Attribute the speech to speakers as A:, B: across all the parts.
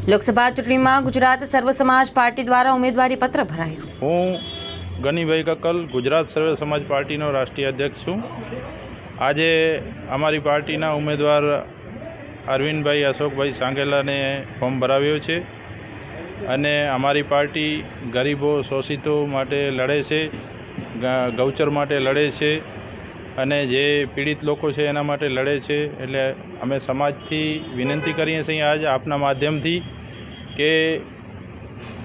A: લોકસભા ચૂંટણીમાં ગુજરાત સર્વ સમાજ પાર્ટી દ્વારા ઉમેદવારી પત્ર ભરાયું।
B: હું ગનીભાઈ કક્કલ ગુજરાત સર્વ સમાજ પાર્ટીનો રાષ્ટ્રીય અધ્યક્ષ છું। આજે અમારી પાર્ટીના ઉમેદવાર અરવિંદભાઈ અશોકભાઈ સાંગેલાને ફોર્મ ભરાવ્યો છે અને અમારી પાર્ટી ગરીબો શોષિતો માટે લડે છે, ગૌચર માટે લડે છે અને જે પીડિત લોકો છે એના માટે લડે છે। એટલે અમે સમાજથી વિનંતી કરીએ છીએ આજ આપના માધ્યમથી કે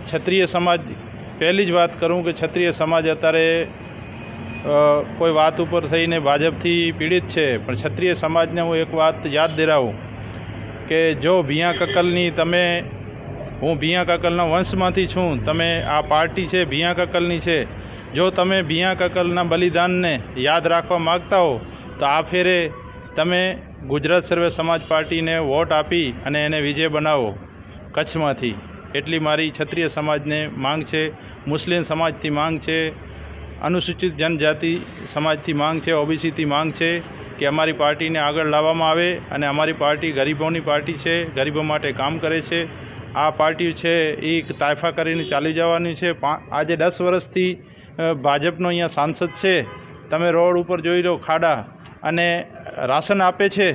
B: ક્ષત્રિય સમાજ, પહેલી જ વાત કરું કે ક્ષત્રિય સમાજ અત્યારે કોઈ વાત ઉપર થઈને ભાજપથી પીડિત છે, પણ ક્ષત્રિય સમાજને હું એક વાત યાદ દિલાવું કે જો ભીયા કક્કલની હું ભીયા કક્કલના વંશમાંથી છું, તમે આ પાર્ટી છે ભીયા કક્કલની છે, જો તમે ભીયા કક્કલના બલિદાનને યાદ રાખવા માગતા હો તો આ ફેરે તમે ગુજરાત સર્વ સમાજ પાર્ટીને વોટ આપી અને એને વિજય બનાવો કચ્છમાંથી। એટલી મારી ક્ષત્રિય સમાજને માંગ છે, મુસ્લિમ સમાજથી માંગ છે, અનુસૂચિત જનજાતિ સમાજથી માંગ છે, ઓબીસીથી માંગ છે કે અમારી પાર્ટીને આગળ લાવવામાં આવે અને અમારી પાર્ટી ગરીબોની પાર્ટી છે, ગરીબો માટે કામ કરે છે। આ પાર્ટી છે એ તાયફા કરીને ચાલી જવાની છે। આજે 10 વર્ષથી ભાજપનો અહીંયા સાંસદ છે, તમે રોડ ઉપર જોઈ લો ખાડા, અને રાશન આપે છે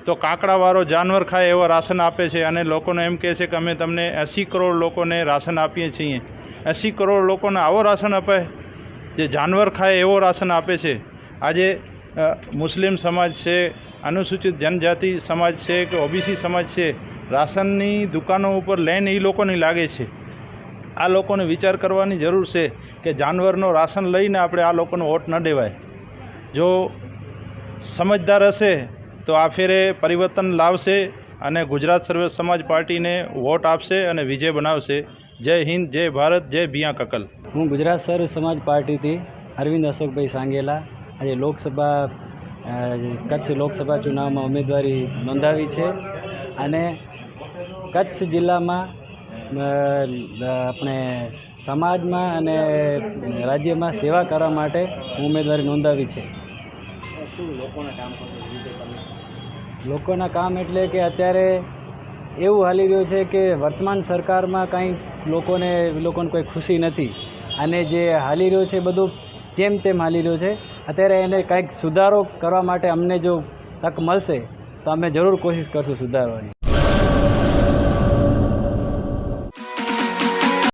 B: તો કાકડાવાળો જાનવર ખાય એવો રાશન આપે છે અને લોકોને એમ કહે છે કે અમે તમને 80 કરોડ લોકોને રાશન આપીએ છીએ। 80 કરોડ લોકોને આવો રાશન અપાય જે જાનવર ખાય એવો રાશન આપે છે। આજે મુસ્લિમ સમાજ છે, અનુસૂચિત જનજાતિ સમાજ છે કે ઓબીસી સમાજ છે, રાશનની દુકાનો ઉપર લાઈન એ લોકોની લાગે છે। આ લોકોને વિચાર કરવાની જરૂર છે કે જાનવરનો રાશન લઈને આપણે આ લોકોને વોટ ન દેવાય। જો સમજદાર હશે તો આ ફેરે પરિવર્તન લાવશે અને ગુજરાત સર્વ સમાજ પાર્ટીને વોટ આપશે અને વિજય બનાવશે। જય હિન્દ, જય ભારત, જય ભીયા કક્કલ।
C: હું ગુજરાત સર્વ સમાજ પાર્ટીથી અરવિંદ અશોકભાઈ સાંગેલા આજે કચ્છ લોકસભા ચુનાવમાં ઉમેદવારી નોંધાવી છે અને કચ્છ જિલ્લામાં આપણે સમાજમાં અને રાજ્યમાં સેવા કરવા માટે હું ઉમેદવારી નોંધાવી છે। લોકોના કામ એટલે કે અત્યારે એવું હાલી રહ્યું છે કે વર્તમાન સરકારમાં કંઈ લોકોને કોઈ ખુશી નથી અને જે હાલી રહ્યું છે બધું જેમ તેમ હાલી રહ્યું છે। અત્યારે એને કંઈક સુધારો કરવા માટે અમને જો તક મળશે તો અમે જરૂર કોશિશ કરશું સુધારવાની।